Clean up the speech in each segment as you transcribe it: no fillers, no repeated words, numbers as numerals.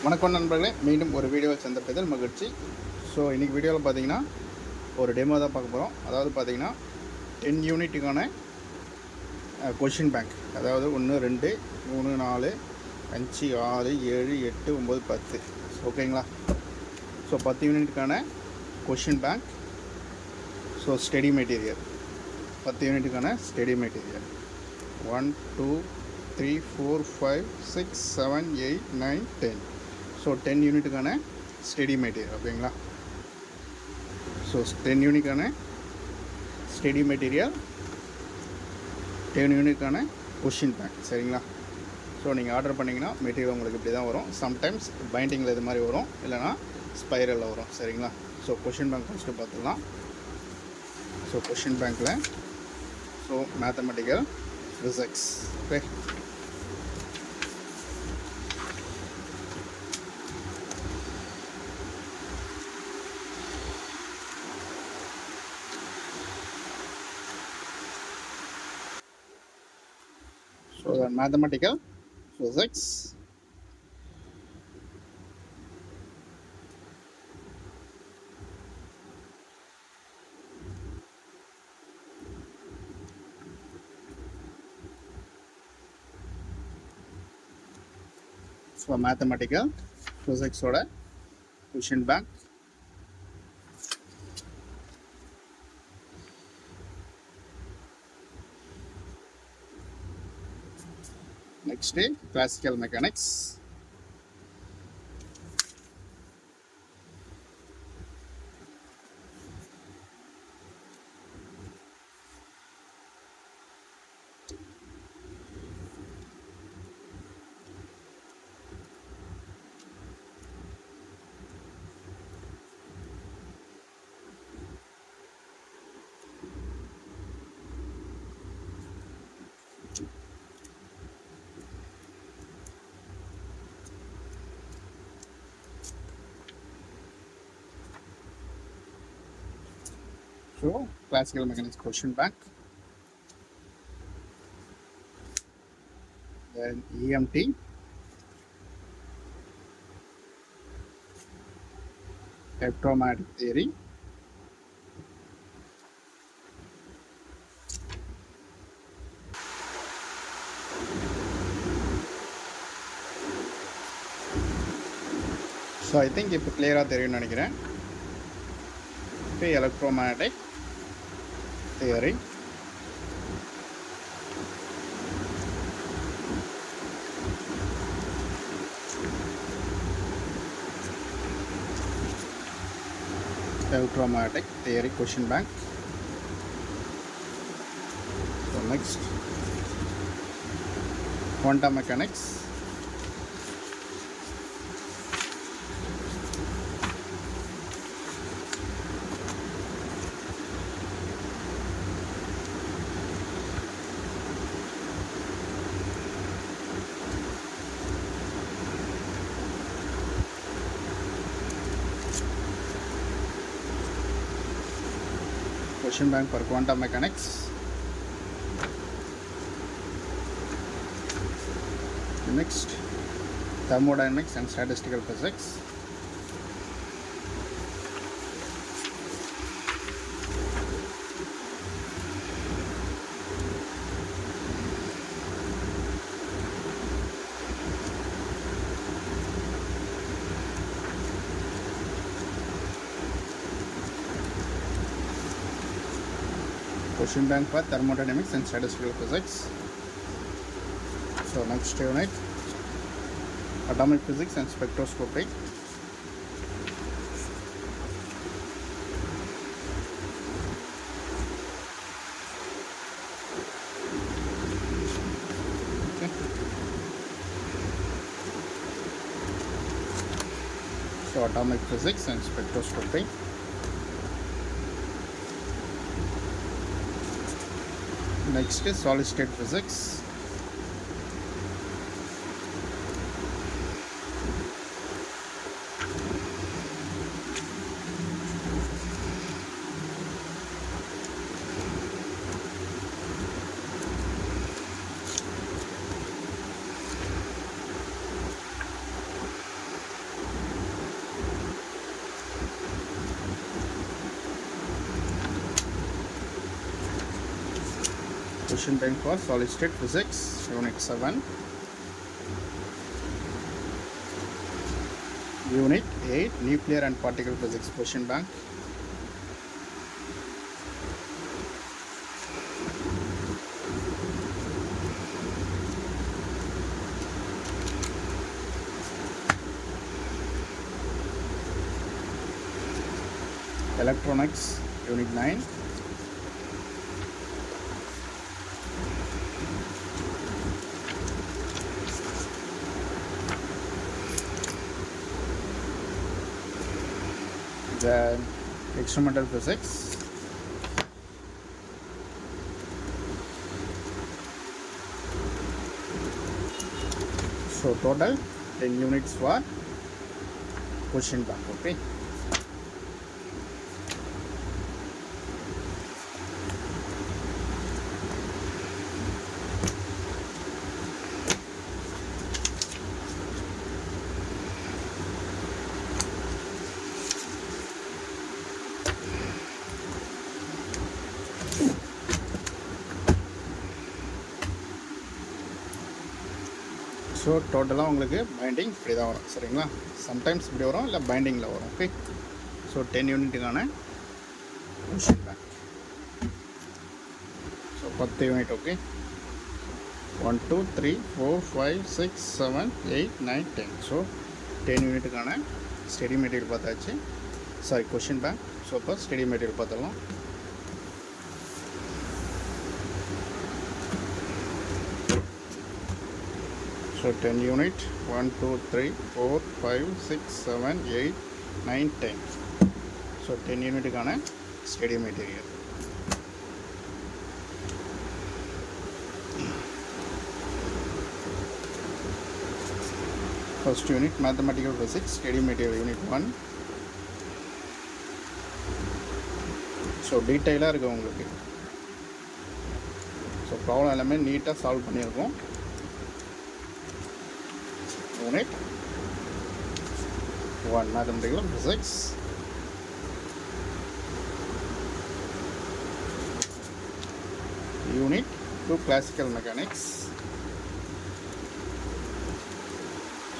வணக்கம் நண்பர்களே, மீண்டும் ஒரு வீடியோவில் சந்திப்பதில் மகிழ்ச்சி. ஸோ இன்றைக்கி வீடியோவில் பார்த்தீங்கன்னா ஒரு டெமோ தான் பார்க்க போகிறோம். அதாவது பார்த்தீங்கன்னா 10 யூனிட்டுக்கான கொஷின் பேங்க். அதாவது 1 2 3 4 5 6 7 8 9 10. ஓகேங்களா? ஸோ 10 யூனிட்டுக்கான question bank. So study material 10 யூனிட்டுக்கான ஸ்டடி மெட்டீரியல் 1 2 3 4 5 6 7 8 9 10. ஸோ 10 யூனிட்டுக்கான ஸ்டடி மெட்டீரியல். ஓகேங்களா? ஸோ 10 யூனிட்டுக்கான ஸ்டடி மெட்டீரியல், 10 யூனிட்டுக்கான கொஷின் பேங்க். சரிங்களா? ஸோ நீங்கள் ஆர்டர் பண்ணிங்கன்னா மெட்டீரியல் உங்களுக்கு இப்படி தான் வரும். சம்டைம்ஸ் பைண்டிங்கில் இது மாதிரி வரும், இல்லைனா ஸ்பைரலில் வரும். சரிங்களா? ஸோ கொஷின் பேங்க் ஃபஸ்ட்டு பார்த்துக்கலாம். ஸோ கொஷின் பேங்க்கில் so mathematical, physics. Okay, so the mathematical, physics, so mathematical, physics ஓட question bank. Next day, classical mechanics. So classical mechanics question bank. Then EMT, electromagnetic theory. So I think இப்போ கிளியராக தெரியும்னு நினைக்கிறேன். இப்போ electromagnetic theory, electromagnetic theory question bank. So next, quantum mechanics. Question bank for quantum mechanics. Next, thermodynamics and statistical physics. Question bank for thermodynamics and statistical physics. So next unit, atomic physics and spectroscopy. Okay. So atomic physics and spectroscopy. Next is solid state physics. Question bank for solid state physics, Unit 7. Unit 8, nuclear and particle physics, question bank. Electronics, Unit 9. Then experimental physics. So total 10 units for question bank. Okay. So டோட்டலாக உங்களுக்கு binding இப்படி தான் வரும் சரிங்களா. Sometimes இப்படி வரும், இல்லை பைண்டிங்கில் வரும். ஓகே. ஸோ 10 யூனிட்டுக்கான question bank. So 10 unit. Okay. 1 2 3 4 5 6 7 8 9 10. So 10 யூனிட்டுக்கான ஸ்டடி மெட்டீரியல் பார்த்தாச்சு. Sorry, question bank. ஸோ இப்போ ஸ்டடி மெட்டீரியல் பார்த்துடலாம். So 10 unit 1 2 3 4 5 6 7 8 9 10. So 10 unit கான study material. First unit mathematical physics study material unit 1. So detail இருக்கு உங்களுக்கு. So problem எல்லாமே நீட்டா solve பண்ணியிருக்கோம். Unit 1 mathematical physics. Unit 2 classical mechanics.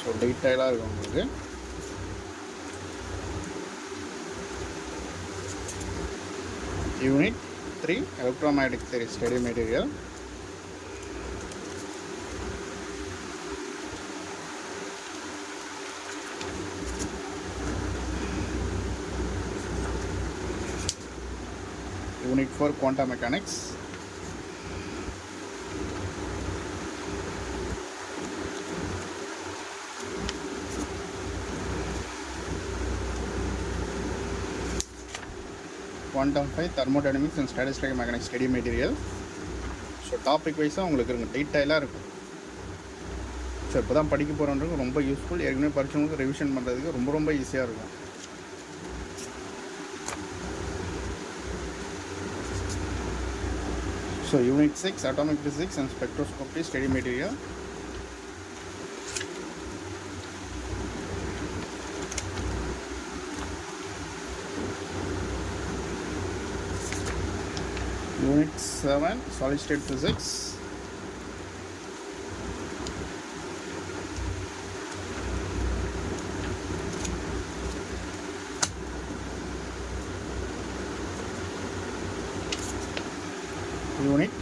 So detail ஆ இருக்கும் உங்களுக்கு. Unit 3 electromagnetic theory study material. Unit 4 quantum mechanics. Quantum 5 thermodynamics and statistical mechanics study material. So topic வைஸாக உங்களுக்கு இருங்க டீட்டெயிலாக இருக்கும். ஸோ இப்போ தான் படிக்க போகிறோன்றது ரொம்ப யூஸ்ஃபுல். ஏற்கனவே படித்தவங்களுக்கு ரிவிஷன் பண்ணுறதுக்கு ரொம்ப ரொம்ப ஈஸியாக இருக்கும். So Unit 6 atomic physics and spectroscopy study material. Unit 7 solid state physics. Unit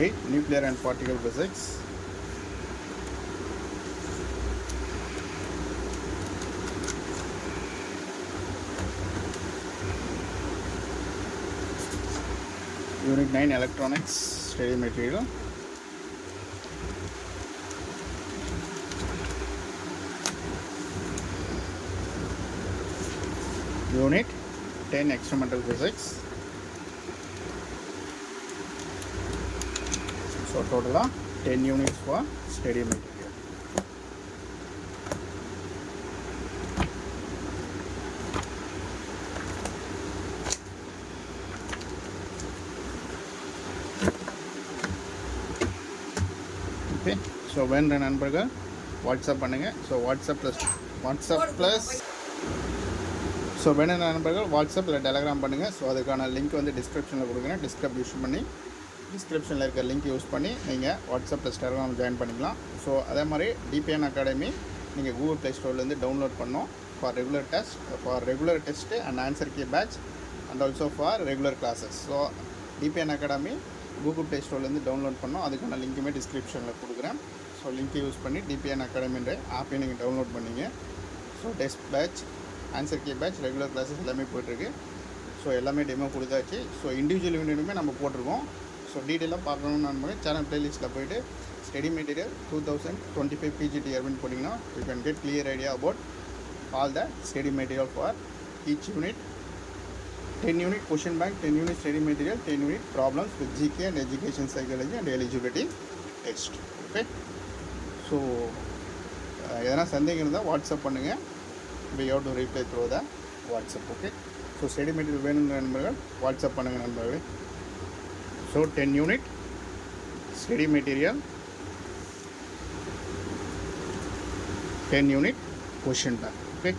8 nuclear and particle physics. Unit 9 electronics study material. Unit 10 experimental physics. So total 10 units for study material. Okay. So when நண்பர்கள் WhatsApp பண்ணுங்க. So WhatsApp plus so வேணும் நண்பர்கள் WhatsApp இல்லை Telegram பண்ணுங்கள். So அதுக்கான link வந்து டிஸ்கிரிப்ஷனில் கொடுக்குறேன். டிஸ்கிரிப்ஷன் பண்ணி டிஸ்கிரிப்ஷனில் இருக்க லிங்க் யூஸ் பண்ணி நீங்கள் வாட்ஸ்அப் டெலகிராம் ஜாயின் பண்ணிக்கலாம். ஸோ அதே மாதிரி டிபிஎன் அகாடமி நீங்கள் கூகுள் ப்ளே ஸ்டோர்லேருந்து டவுன்லோட் பண்ணோம் for regular test and answer key batch and also for regular classes. So DBN academy Google play ஸ்டோர்லேருந்து டவுன்லோட் பண்ணோம், அதுக்கான லிங்க்குமே டிஸ்கிரிப்ஷனில் கொடுக்குறேன். ஸோ லிங்க்கை யூஸ் பண்ணி டிபிஎன் அகாடமின்ற ஆப்பை நீங்கள் டவுன்லோட் பண்ணிங்க. So test batch, answer key batch, regular classes எல்லாமே போய்ட்டுருக்கு. ஸோ எல்லாமே டெமோ கொடுத்தாச்சு. ஸோ இண்டிவிஜுவல் யூனிட்டுமே நம்ம போட்டிருக்கோம். ஸோ டீட்டெயிலாக பார்க்கணுன்னு நம்ம சேனல் ப்ளேலிஸ்ட்டில் போய்ட்டு ஸ்டடி மெட்டீரியல் 2025 PGT அப்படின்னு போட்டிங்கன்னா you can get clear idea about all the study material for each unit. 10 unit question bank, 10 unit study material, 10 unit problems with GK and education psychology and eligibility text. Okay. So எதனா சந்தேகம் இருந்தால் WhatsApp பண்ணுங்கள். we have to reply through the WhatsApp. Okay. So study material வேணுங்கிற நண்பர்கள் WhatsApp பண்ணுங்கள் நண்பர்களே. So 10 unit study material, 10 unit question bank. Okay.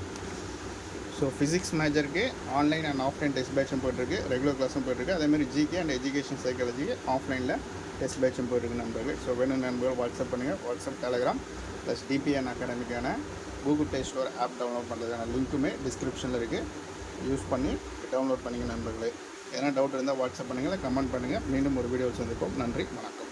So physics மேஜருக்கு online and offline test பேட்சும் போய்ட்டுருக்கு, ரெகுலர் கிளாஸும் போய்ட்டுருக்கு. அதேமாதிரி ஜிகே அண்ட் எஜுகேஷன் சைக்காலஜிக்கு ஆஃப்லைனில் டெஸ்ட் பேட்சும் போய்ட்டுருக்கு நண்பர்கள். ஸோ வேணும் நண்பர்கள் வாட்ஸ்அப் பண்ணுங்கள். வாட்ஸ்அப், டெலகிராம் ப்ளஸ் டிபிஎன் அகாடமிக்கான Google play store app download பண்ணுறதுக்கான லிங்க்குமே டிஸ்கிரிப்ஷனில் இருக்குது, யூஸ் பண்ணி டவுன்லோட் பண்ணிங்க நண்பர்களே. எதனா டவுட் இருந்தால் வாட்ஸ்அப் பண்ணுங்கள், கமெண்ட் பண்ணுங்கள். மீண்டும் ஒரு வீடியோ சந்திப்போம். நன்றி, வணக்கம்.